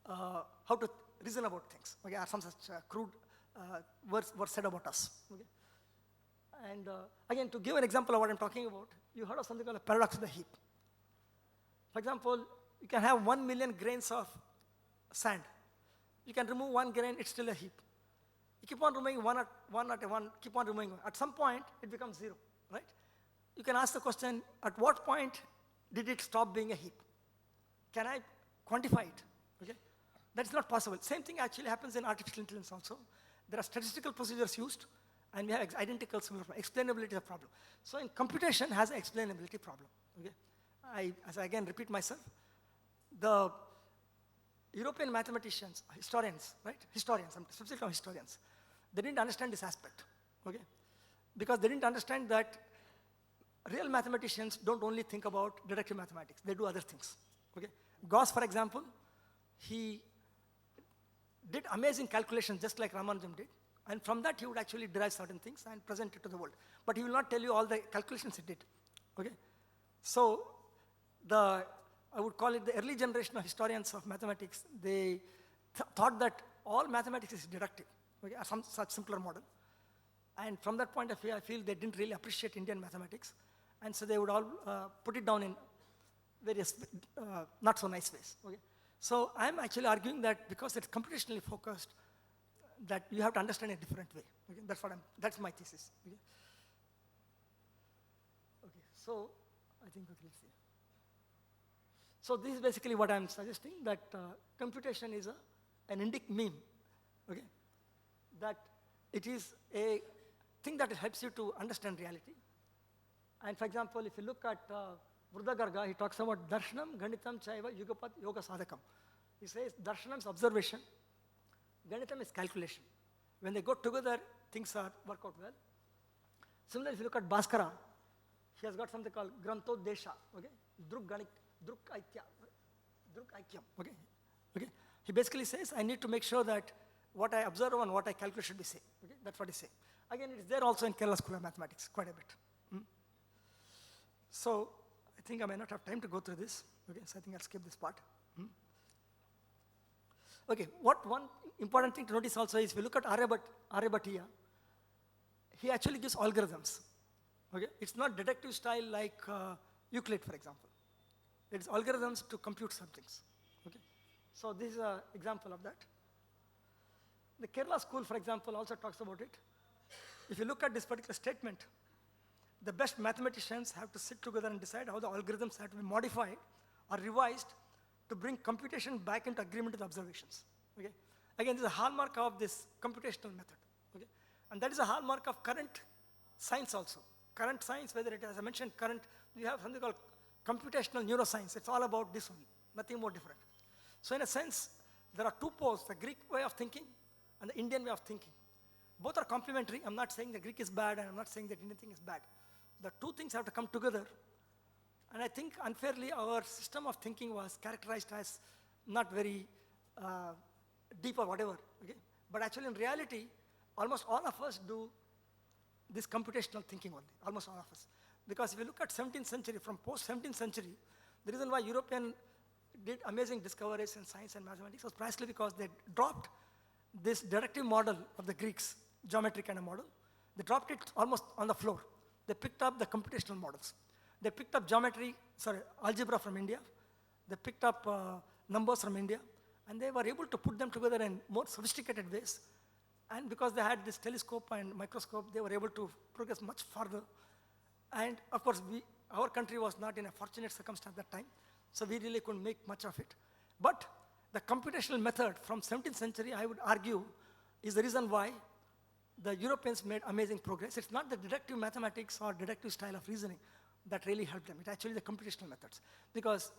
how to reason about things. Okay, or some such crude words were said about us. Okay? And again, to give an example of what I'm talking about, you heard of something called a paradox of the heap. For example, you can have 1 million grains of sand. You can remove 1 grain, it's still a heap. You keep on removing one at one, keep on removing one. At some point, it becomes 0, right? You can ask the question, at what point did it stop being a heap? Can I quantify it? Okay? That's not possible. Same thing actually happens in artificial intelligence also. There are statistical procedures used, and we have identical similar explainability is a problem. So in computation has an explainability problem. Okay? As I again repeat myself, the European mathematicians, historians, right? Historians, I'm specifically on historians, they didn't understand this aspect, okay? Because they didn't understand that real mathematicians don't only think about deductive mathematics, they do other things, okay? Gauss, for example, he did amazing calculations just like Ramanujam did, and from that he would actually derive certain things and present it to the world. But he will not tell you all the calculations he did, okay? So I would call it the early generation of historians of mathematics, they thought that all mathematics is deductive, okay, or some such simpler model. And from that point of view, I feel they didn't really appreciate Indian mathematics. And so they would all put it down in various not so nice ways. Okay? So I'm actually arguing that because it's computationally focused, that you have to understand it a different way. Okay? That's my thesis. Okay? Okay, so I think, okay, let's see. So this is basically what I'm suggesting, that computation is an Indic meme, okay? That it is a thing that helps you to understand reality. And for example, if you look at Vrudagarga, he talks about darshanam, ganitam, chaiva, yugapat, yoga sadhakam. He says darshanam is observation, ganitam is calculation. When they go together, things work out well. Similarly, if you look at Bhaskara, he has got something called Grantodesha, okay? Aikyam, okay? Okay? He basically says, I need to make sure that what I observe and what I calculate should be same. Okay? That's what he says. Again, it's there also in Kerala School of Mathematics, quite a bit. So I think I may not have time to go through this. Okay, so I think I'll skip this part. Okay, one important thing to notice also is if you look at Aryabhatiya, he actually gives algorithms. Okay? It's not deductive style like Euclid, for example. It's algorithms to compute some things. Okay? So this is an example of that. The Kerala school, for example, also talks about it. If you look at this particular statement, the best mathematicians have to sit together and decide how the algorithms have to be modified or revised to bring computation back into agreement with observations. Okay? Again, this is a hallmark of this computational method. Okay? And that is a hallmark of current science also. Current science, whether it is, as I mentioned, you have something called computational neuroscience. It's all about this one, nothing more different. So in a sense, there are two poles, the Greek way of thinking and the Indian way of thinking. Both are complementary. I'm not saying the Greek is bad, and I'm not saying that Indian thing is bad. The two things have to come together. And I think unfairly, our system of thinking was characterized as not very deep or whatever. Okay? But actually, in reality, almost all of us do this computational thinking only, almost all of us. Because if you look at 17th century, from post-17th century, the reason why European did amazing discoveries in science and mathematics was precisely because they dropped this deductive model of the Greeks, geometry kind of model. They dropped it almost on the floor. They picked up the computational models. They picked up algebra from India. They picked up numbers from India. And they were able to put them together in more sophisticated ways. And because they had this telescope and microscope, they were able to progress much further. And of course, our country was not in a fortunate circumstance at that time, so we really couldn't make much of it. But the computational method from 17th century, I would argue, is the reason why the Europeans made amazing progress. It's not the deductive mathematics or deductive style of reasoning that really helped them. It's actually the computational methods. Because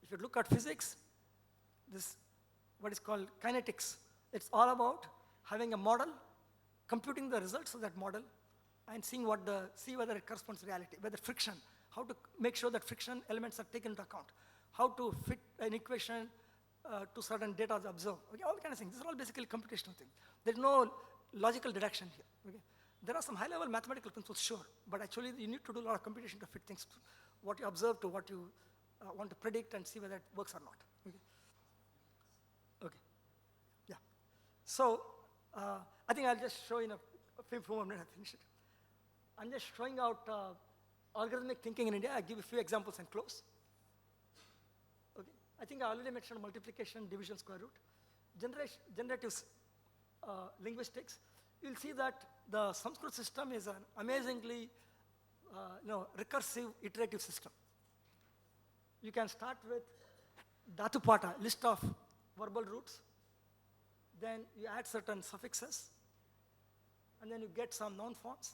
if you look at physics, this, what is called kinetics, it's all about having a model, computing the results of that model, and see whether it corresponds to reality, whether friction, how to make sure that friction elements are taken into account, how to fit an equation to certain data observed, okay, all kinds of things. These are all basically computational things. There's no logical deduction here. Okay? There are some high-level mathematical principles, sure, but actually you need to do a lot of computation to fit things, to what you observe to what you want to predict and see whether it works or not. Okay. Okay. Yeah. So I think I'll just show in a few more minutes. I finish it. I'm just showing out algorithmic thinking in India. I'll give a few examples and close. Okay. I think I already mentioned multiplication, division, square root. Generative linguistics. You'll see that the Sanskrit system is an amazingly recursive, iterative system. You can start with Dhatupata, list of verbal roots. Then you add certain suffixes, and then you get some noun forms.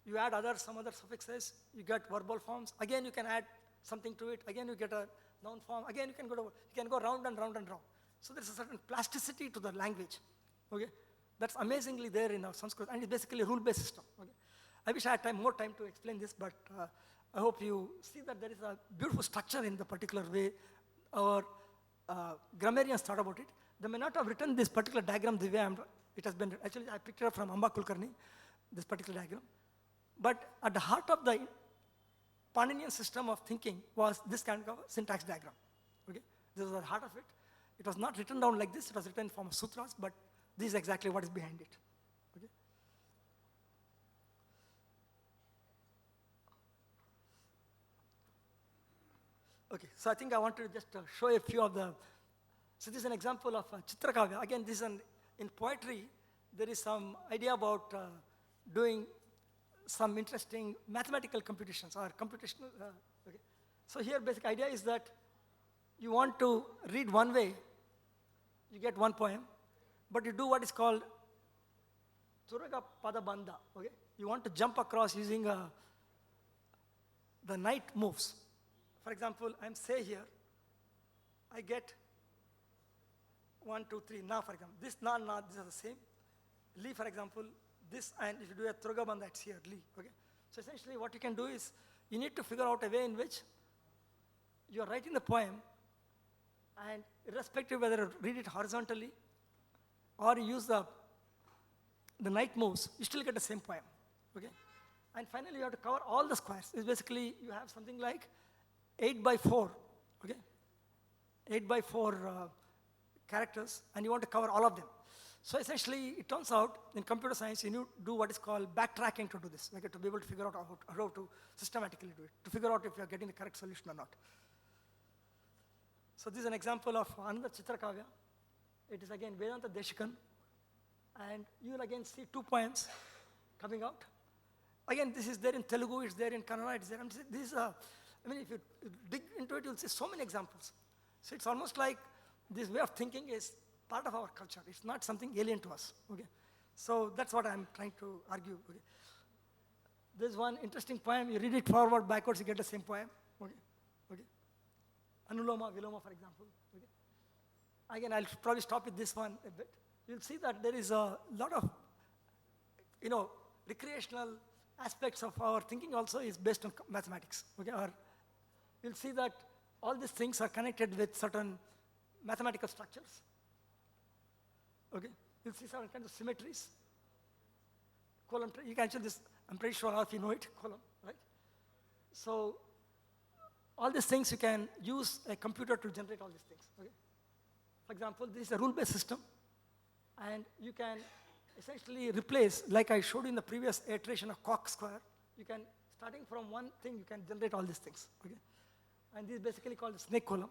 You add some other suffixes, you get verbal forms. Again, you can add something to it. Again, you get a noun form. Again, you can go round and round and round. So there's a certain plasticity to the language. Okay, that's amazingly there in our Sanskrit, and it's basically a rule-based system. Okay, I wish I had more time to explain this, but I hope you see that there is a beautiful structure in the particular way our grammarians thought about it. They may not have written this particular diagram the way it has been. Actually, I picked it up from Amba Kulkarni, this particular diagram. But at the heart of the Paninian system of thinking was this kind of syntax diagram. Okay? This was the heart of it. It was not written down like this. It was written in form of sutras, but this is exactly what is behind it. Okay? Okay, so I think I want to just show a few of the. So this is an example of Chitrakavya. Again, this is in poetry, there is some idea about doing some interesting mathematical computations or computational. Okay. So here, basic idea is that you want to read one way, you get one poem, but you do what is called Turaga Padabandha. Okay. You want to jump across using the night moves. For example, I'm say here, I get 1, 2, 3, na, for example. This na, these are the same. Li, for example, this, and if you do a Trugabandha, it's here, li. Okay? So essentially what you can do is, you need to figure out a way in which you are writing the poem, and irrespective whether you read it horizontally, or you use the night moves, you still get the same poem. Okay? And finally, you have to cover all the squares. It's basically, you have something like 8 by 4, okay? 8 by 4 characters, and you want to cover all of them. So essentially, it turns out, in computer science, you need to do what is called backtracking to do this, okay, to be able to figure out how to systematically do it, to figure out if you are getting the correct solution or not. So this is an example of another Chitrakavya. It is again Vedanta Deshikan, and you will again see 2 poems coming out. Again, this is there in Telugu, it's there in Kannada, it's there. This is I mean, if you dig into it, you'll see so many examples. So it's almost like this way of thinking is part of our culture. It's not something alien to us. Okay? So that's what I'm trying to argue. Okay? There's one interesting poem. You read it forward, backwards, you get the same poem. Okay? Okay? Anuloma, Viloma, for example. Okay? Again, I'll probably stop with this one a bit. You'll see that there is a lot of, recreational aspects of our thinking also is based on mathematics. Okay? Or you'll see that all these things are connected with certain mathematical structures. Okay? You'll see certain kinds of symmetries. Column, you can actually this, I'm pretty sure all of you know it, column, right? So all these things you can use a computer to generate all these things. Okay? For example, this is a rule-based system, and you can essentially replace, like I showed you in the previous iteration of Coq square, you can, starting from one thing, you can generate all these things. Okay? And this is basically called the snake column.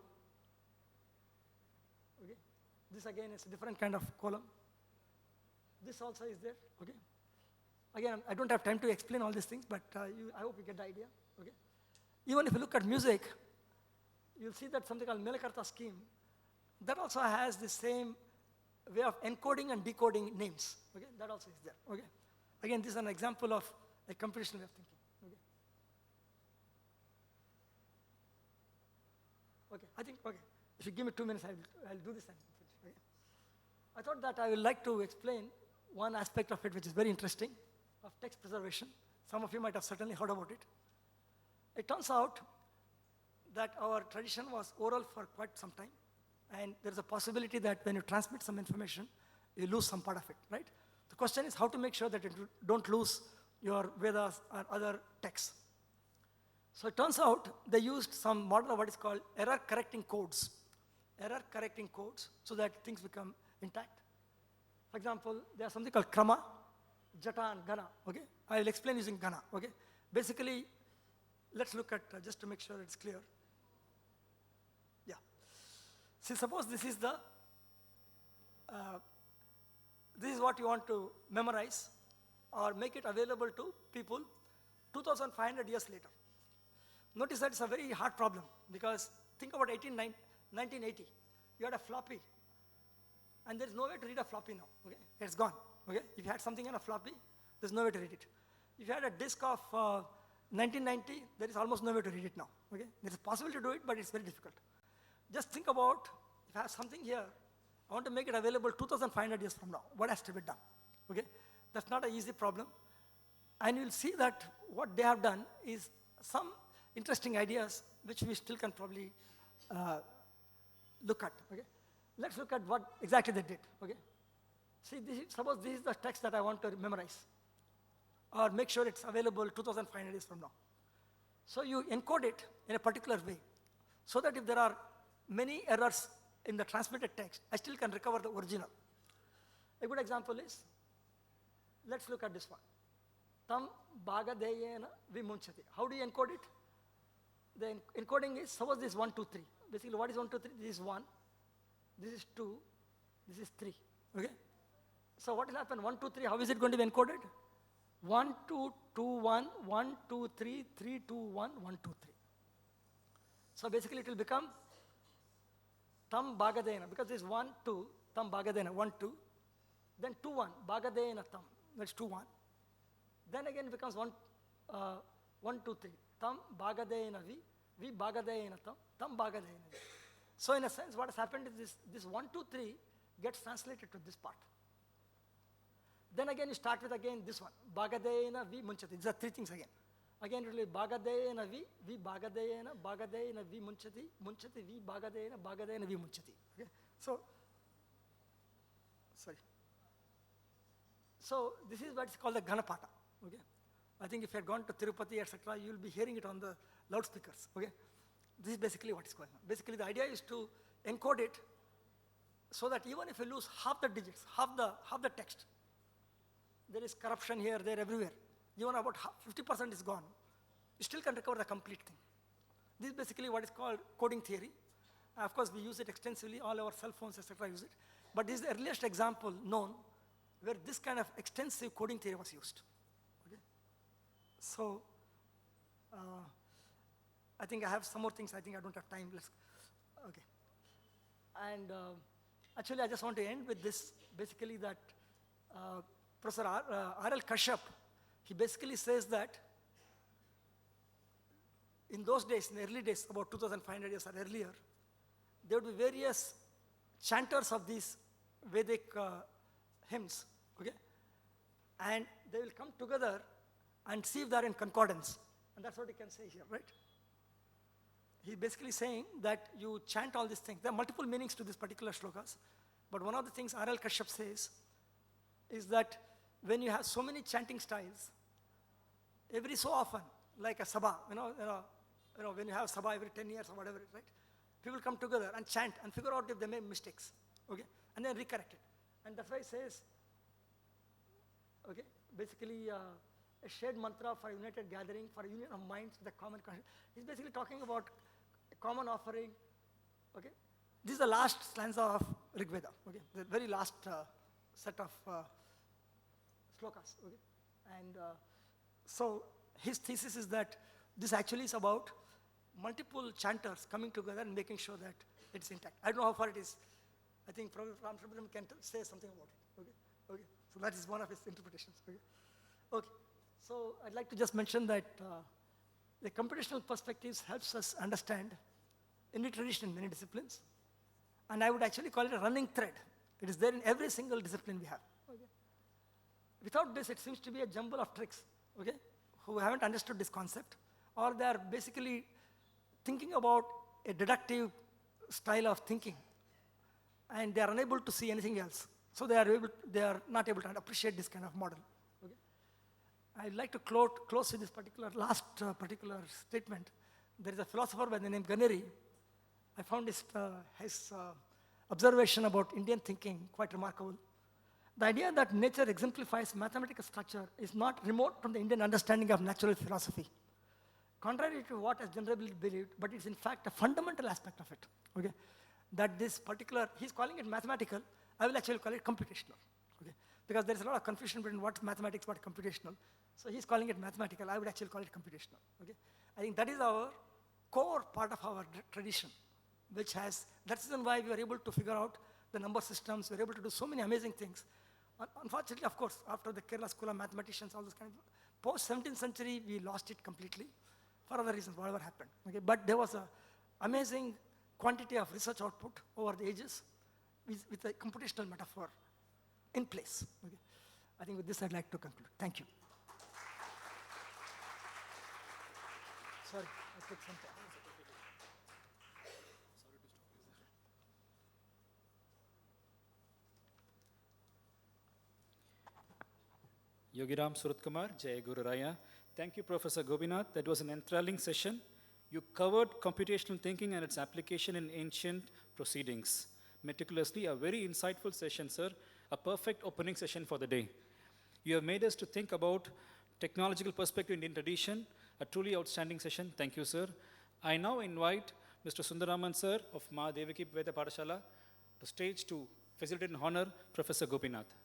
Okay? This again is a different kind of column. This also is there. Okay? Again, I don't have time to explain all these things, but I hope you get the idea. Okay? Even if you look at music, you'll see that something called Melakarta scheme that also has the same way of encoding and decoding names. Okay, that also is there. Okay, again, this is an example of a computational way of thinking. Okay, okay, I think, okay, if you give me 2 minutes, I'll do this and finish. Okay. I thought that I would like to explain one aspect of it which is very interesting, of text preservation. Some of you might have certainly heard about it. It turns out that our tradition was oral for quite some time, and there's a possibility that when you transmit some information, you lose some part of it, right? The question is how to make sure that you don't lose your Vedas or other texts. So it turns out they used some model of what is called error correcting codes so that things become intact. For example, there's something called Krama, Jata, and Gana. Okay, I'll explain using Gana. Okay, basically, let's look at just to make sure it's clear. Yeah. See, suppose this is the this is what you want to memorize or make it available to people 2,500 years later. Notice that it's a very hard problem because think about 1980. You had a floppy, and there's no way to read a floppy now. Okay, it's gone. Okay, if you had something on a floppy, there's no way to read it. If you had a disk of 1990, there is almost no way to read it now. Okay, it's possible to do it, but it's very difficult. Just think about if I have something here, I want to make it available 2,500 years from now. What has to be done? Okay, that's not an easy problem, and you'll see that what they have done is some interesting ideas which we still can probably look at. Okay, let's look at what exactly they did. Okay, see, suppose this is the text that I want to memorize, or make sure it's available 2,500 years from now. So you encode it in a particular way, so that if there are many errors in the transmitted text, I still can recover the original. A good example is, let's look at this one. Tam bagadeyena vimunchati. How do you encode it? The encoding is, suppose this is 1, 2, 3. Basically, what is 1, 2, 3? This is 1, this is 2, this is 3. Okay? So what will happen? 1, 2, 3, how is it going to be encoded? 1, 2, 2, 1, 1, 2, 3, 3, 2, 1, 1, 2, 3. So basically it will become tam bagadena, because this is 1, 2, tam bagadena, 1, 2, then 2, 1, bagadena tam, that's 2, 1. Then again it becomes 1, 2, 3, tam bagadena vi bagadena tam bagadena vi. So in a sense, what has happened is this 1, 2, 3 gets translated to this part. Then again you start with again this one, bagadena vi munchati. These are 3 things again. Again it will be bagadena vi bagadena vi munchati vi bagadena vi munchati. Okay? So, sorry. So this is what is called the Ganapata. Okay? I think if you had gone to Tirupati, etc., you will be hearing it on the loudspeakers. Okay? This is basically what is going on. Basically the idea is to encode it so that even if you lose half the digits, half the text, there is corruption here, there, everywhere. Even about 50% is gone. You still can recover the complete thing. This is basically what is called coding theory. Of course, we use it extensively. All our cell phones, etc., use it. But this is the earliest example known where this kind of extensive coding theory was used. Okay? So, I think I have some more things. I think I don't have time. Okay. And actually, I just want to end with this. Basically, that Professor R.L. Kashyap, he basically says that in those days, in the early days, about 2,500 years or earlier, there would be various chanters of these Vedic hymns, okay? And they will come together and see if they are in concordance. And that's what you can say here, right? He's basically saying that you chant all these things. There are multiple meanings to these particular shlokas, but one of the things R.L. Kashyap says is that when you have so many chanting styles, every so often, like a sabha, when you have sabha every 10 years or whatever, right? People come together and chant and figure out if they made mistakes, okay? And then recorrect it. And that's why it says, okay, basically a shared mantra for united gathering, for a union of minds with a common conscience. He's basically talking about a common offering, okay? This is the last stanza of Rig Veda, okay? The very last set of slokas, okay? And so his thesis is that this actually is about multiple chanters coming together and making sure that it's intact. I don't know how far it is. I think Prof. Ramsuratkumar can say something about it. Okay, okay. So that is one of his interpretations. Okay, okay. So I'd like to just mention that the computational perspectives helps us understand any tradition in many disciplines, and I would actually call it a running thread. It is there in every single discipline we have. Okay. Without this, it seems to be a jumble of tricks. Okay, who haven't understood this concept, or they are basically thinking about a deductive style of thinking, and they are unable to see anything else. So they are not able to appreciate this kind of model. Okay? I'd like to close with this last particular statement. There is a philosopher by the name Ganeri. I found his observation about Indian thinking quite remarkable. The idea that nature exemplifies mathematical structure is not remote from the Indian understanding of natural philosophy. Contrary to what is generally believed, but it's in fact a fundamental aspect of it. Okay? That this particular, he's calling it mathematical, I will actually call it computational. Okay? Because there's a lot of confusion between what's mathematics, what's computational. So he's calling it mathematical, I would actually call it computational. Okay? I think that is our core part of our tradition, which has, that's the reason why we were able to figure out the number systems, we were able to do so many amazing things. Unfortunately, of course, after the Kerala School of Mathematicians, all this kind of, post-17th century, we lost it completely, for other reasons, whatever happened. Okay? But there was an amazing quantity of research output over the ages with a computational metaphor in place. Okay? I think with this, I'd like to conclude. Thank you. Sorry, I took some time. Yogi Ramsuratkumar, Jaya Guru Raya. Thank you, Professor Gopinath. That was an enthralling session. You covered computational thinking and its application in ancient proceedings meticulously. A very insightful session, sir. A perfect opening session for the day. You have made us to think about technological perspective in Indian tradition. A truly outstanding session. Thank you, sir. I now invite Mr. Sundaraman, sir, of Devaki Veda Patasala, to stage to facilitate and honor Professor Gopinath.